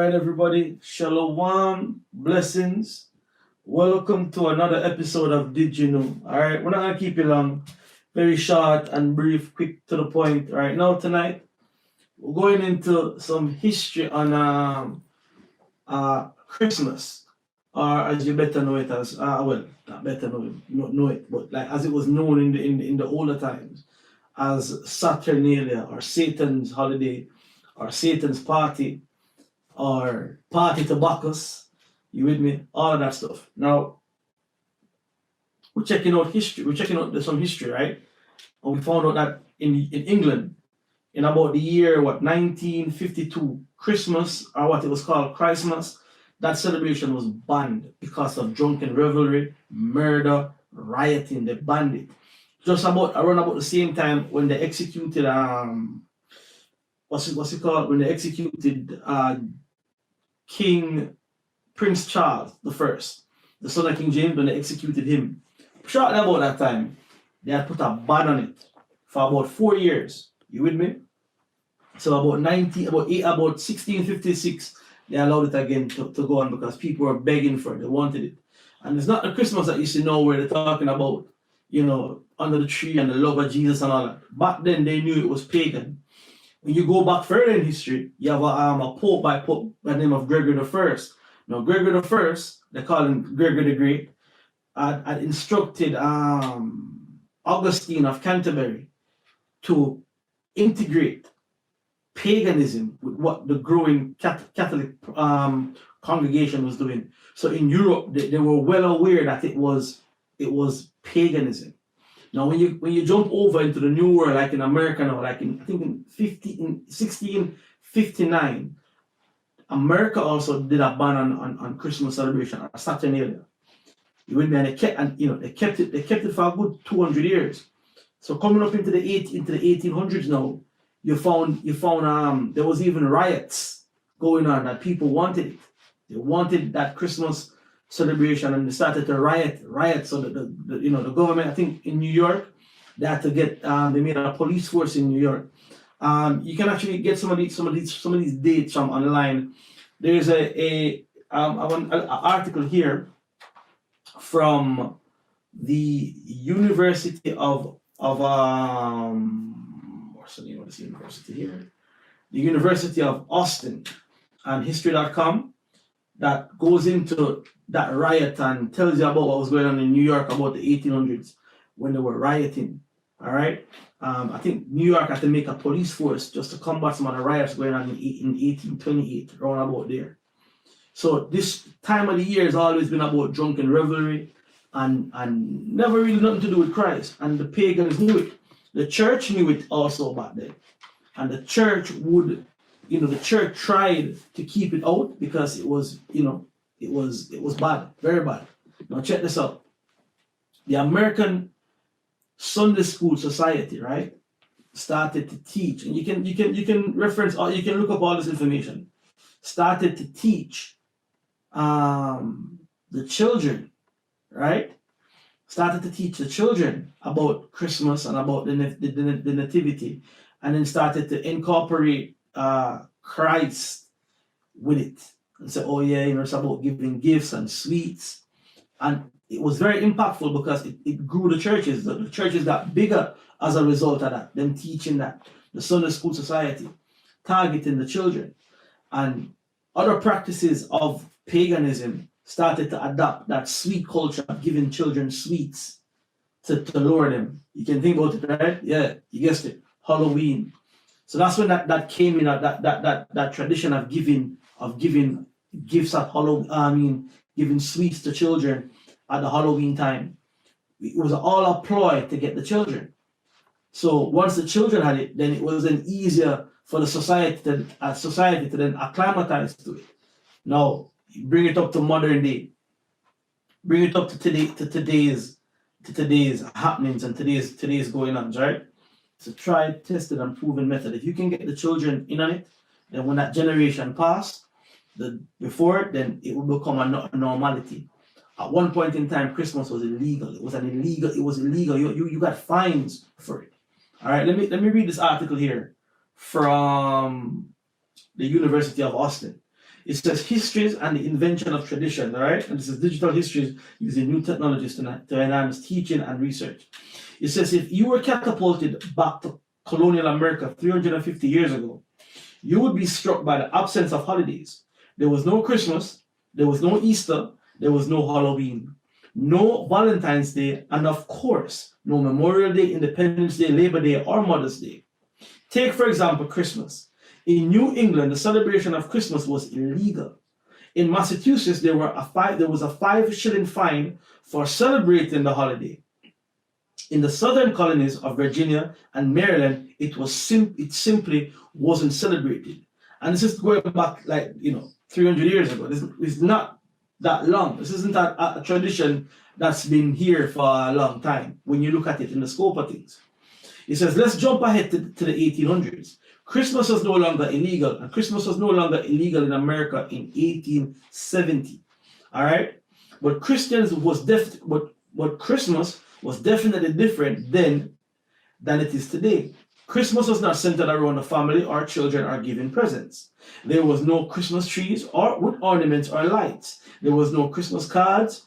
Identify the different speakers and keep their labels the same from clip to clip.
Speaker 1: right, everybody. Shalom, blessings. Welcome to another episode of Did You Know? All right, we're not gonna keep it long. Very short and brief, quick to the point. All right, now tonight we're going into some history on Christmas, or as you better know it as well, not better know it, but like as it was known in the older times as Saturnalia or Satan's holiday or Satan's party or party to Bacchus. You with me? All of that stuff. Now we're checking out history. We're checking out some history, right? And we found out that in England, in about the year 1952, Christmas, or what it was called Christmas, that celebration was banned because of drunken revelry, murder, rioting. They banned it. Just around about the same time when they executed what's it called? When they executed King Prince Charles I, the son of King James, when they executed him. Shortly about that time, they had put a ban on it for about 4 years. You with me? So about 1656, they allowed it again to go on because people were begging for it. They wanted it. And it's not the Christmas that you see now where they're talking about, under the tree and the love of Jesus and all that. Back then, they knew it was pagan. When you go back further in history, you have a pope by the name of Gregory I. Now, Gregory I, they call him Gregory the Great, had instructed Augustine of Canterbury to integrate paganism with what the growing Catholic congregation was doing. So in Europe, they were well aware that it was paganism. Now, when you jump over into the New World, like in America now, like in 1659, America also did a ban on Christmas celebration, or Saturnalia. You with me? And they kept it for a good 200 years. So coming up into the 1800s now, you found there was even riots going on that people wanted it. They wanted that Christmas celebration, and they started to riot. So the government, I think in New York, they had to get they made a police force in New York. You can actually get some of these dates from online. There's an article here from the University of what's the name of this university here? The University of Austin, and history.com, that goes into that riot and tells you about what was going on in New York about the 1800s when they were rioting. All right. I think New York had to make a police force just to combat some of the riots going on in 1828, around about there. So this time of the year has always been about drunken revelry and never really nothing to do with Christ. And the pagans knew it. The church knew it also back then. And the church the church tried to keep it out because it was bad, very bad. Now check this out. The American Sunday School Society, right, started to teach, and you can reference, or you can look up all this information. Started to teach the children, right? Started to teach the children about Christmas and about the nativity, and then started to incorporate Christ with it, and say, oh yeah, it's about giving gifts and sweets. And it was very impactful because it grew the churches. The churches got bigger as a result of that, them teaching that. The Sunday School Society targeting the children, and other practices of paganism started to adopt that sweet culture of giving children sweets to lure them. You can think about it, right? Yeah, you guessed it. Halloween. So that's when that came in, that tradition of giving gifts at Halloween. Giving sweets to children at the Halloween time. It was all a ploy to get the children. So once the children had it, then it was then easier for the society to then acclimatize to it. Now bring it up to modern day. Bring it up to today's happenings and today's going on, right? It's a tried, tested, and proven method. If you can get the children in on it, then when that generation passed, then it will become a normality. At one point in time, Christmas was illegal. It was illegal. You got fines for it. All right, let me read this article here from the University of Austin. It says histories and the invention of tradition, all right? And this is digital histories using new technologies to enhance teaching and research. It says if you were catapulted back to colonial America 350 years ago, you would be struck by the absence of holidays. There was no Christmas, there was no Easter, there was no Halloween, no Valentine's Day, and of course, no Memorial Day, Independence Day, Labor Day, or Mother's Day. Take, for example, Christmas. In New England, the celebration of Christmas was illegal. In Massachusetts, there was a 5-shilling fine for celebrating the holiday. In the southern colonies of Virginia and Maryland, it simply wasn't celebrated. And this is going back 300 years ago. This is not that long. This isn't a tradition that's been here for a long time when you look at it in the scope of things. It says, let's jump ahead to the 1800s. Christmas was no longer illegal, and Christmas was no longer illegal in America in 1870. All right? But Christmas was definitely different then than it is today. Christmas was not centered around the family or children or giving presents. There was no Christmas trees or with ornaments or lights. There was no Christmas cards,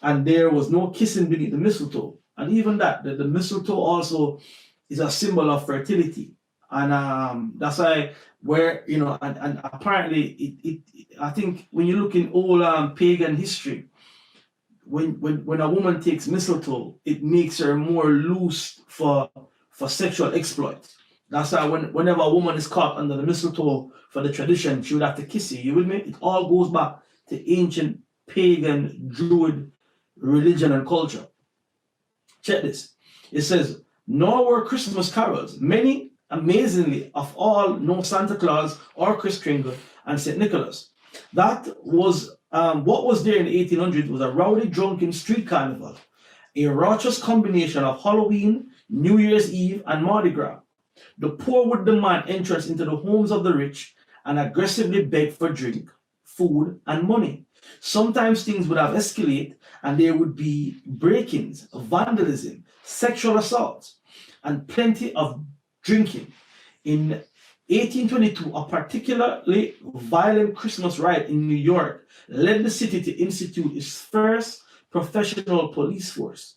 Speaker 1: and there was no kissing beneath the mistletoe. And even that, the mistletoe also is a symbol of fertility. And that's why and apparently I think when you look in old pagan history, when a woman takes mistletoe, it makes her more loose for sexual exploit. That's why whenever a woman is caught under the mistletoe for the tradition, she would have to kiss you. You with me? It all goes back to ancient pagan Druid religion and culture. Check this. It says, nor were Christmas carols. Many, amazingly, of all know Santa Claus or Kris Kringle and St. Nicholas. That was what was there in the 1800s was a rowdy, drunken street carnival, a raucous combination of Halloween, New Year's Eve, and Mardi Gras. The poor would demand entrance into the homes of the rich and aggressively beg for drink, food, and money. Sometimes things would have escalated and there would be break-ins, vandalism, sexual assaults, and plenty of drinking. In 1822, a particularly violent Christmas riot in New York led the city to institute its first professional police force.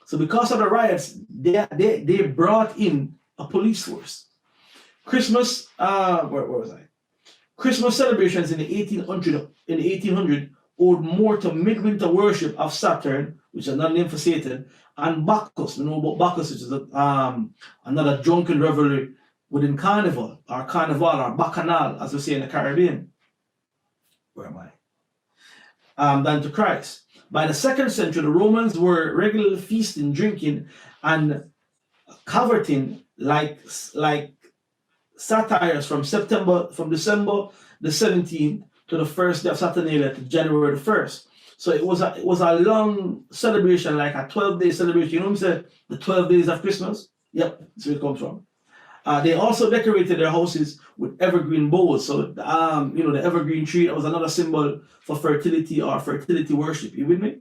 Speaker 1: So because of the riots, they brought in a police force. Christmas, where was I? Christmas celebrations in the 1800 owed more to midwinter worship of Saturn, which is another name for Satan, and Bacchus. We know about Bacchus, which is another drunken revelry within Carnival or Bacchanal, as we say in the Caribbean. Where am I? Than to Christ. By the 2nd century, the Romans were regularly feasting, drinking, and cavorting like satires from December the 17th to the first day of Saturnalia to January the 1st. So it was a long celebration, like a 12-day celebration. You know what I'm saying? The 12 days of Christmas. Yep, that's where it comes from. They also decorated their houses with evergreen boughs. So the evergreen tree, that was another symbol for fertility or fertility worship. You with me?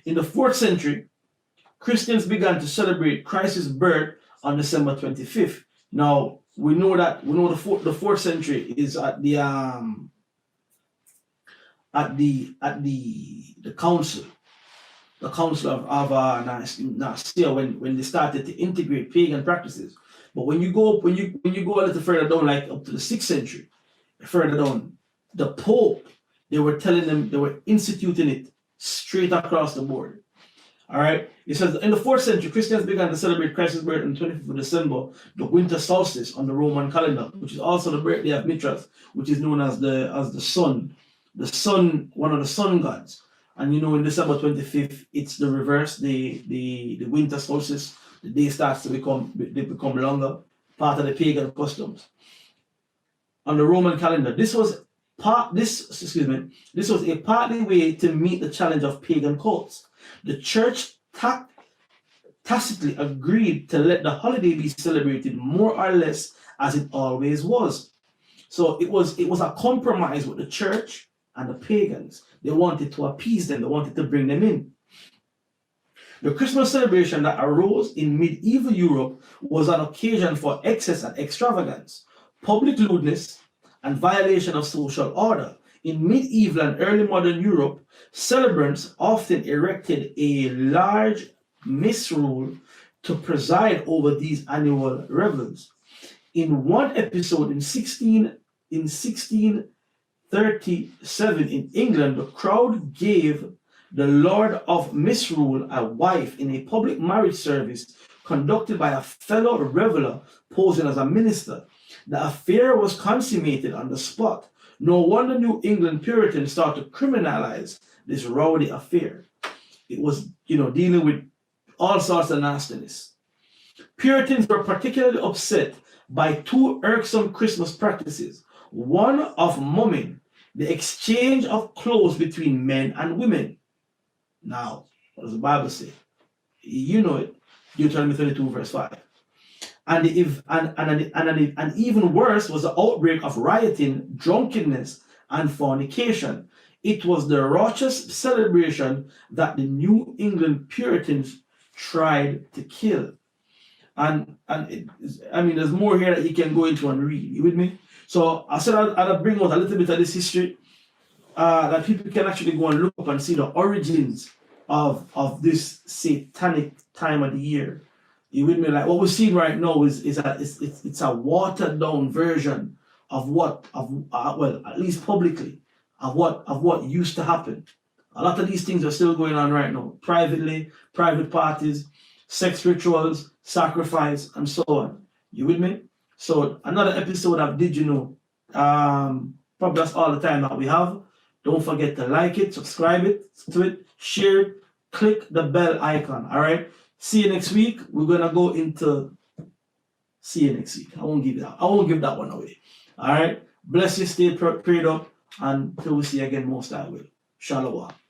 Speaker 1: In the 4th century, Christians began to celebrate Christ's birth on December 25th. Now we know the 4th century is at the council of Nicaea when they started to integrate pagan practices. But when you go a little further down, like up to the 6th century, further down, the Pope, they were instituting it straight across the board. All right. It says in the 4th century, Christians began to celebrate Christ's birth on the 25th of December, the winter solstice on the Roman calendar, which is also the birthday of Mithras, which is known as the sun. The sun, one of the sun gods. And in December 25th, it's the reverse, the winter solstice. The day starts to become longer, part of the pagan customs. On the Roman calendar, this was a partly way to meet the challenge of pagan cults. The church tacitly agreed to let the holiday be celebrated more or less as it always was. So it was a compromise with the church and the pagans. They wanted to appease them. They wanted to bring them in. The Christmas celebration that arose in medieval Europe was an occasion for excess and extravagance, public lewdness, and violation of social order. In medieval and early modern Europe, celebrants often erected a large misrule to preside over these annual revels. In one episode in 1637 in England, the crowd gave the Lord of Misrule a wife in a public marriage service conducted by a fellow reveler posing as a minister. The affair was consummated on the spot. No wonder New England Puritans started to criminalize this rowdy affair. It was, dealing with all sorts of nastiness. Puritans were particularly upset by two irksome Christmas practices. One of mumming, the exchange of clothes between men and women. Now, what does the Bible say? You know it. Deuteronomy 32, verse 5. And even worse was the outbreak of rioting, drunkenness, and fornication. It was the Rawchaa celebration that the New England Puritans tried to kill. And there's more here that you can go into and read. You with me? So I said I'd bring out a little bit of this history that people can actually go and look up and see the origins of this satanic time of the year. You with me? Like what we're seeing right now is a watered down version of at least publicly, of what used to happen. A lot of these things are still going on right now, privately, private parties, sex rituals, sacrifice, and so on. You with me? So another episode of Did You Know? Probably that's all the time that we have. Don't forget to like it, subscribe to it, share it, click the bell icon. All right. See you next week. We're gonna go into. See you next week. I won't give that one away. All right. Bless you. Stay prayed up, and until we see you again, most I will. Shalom.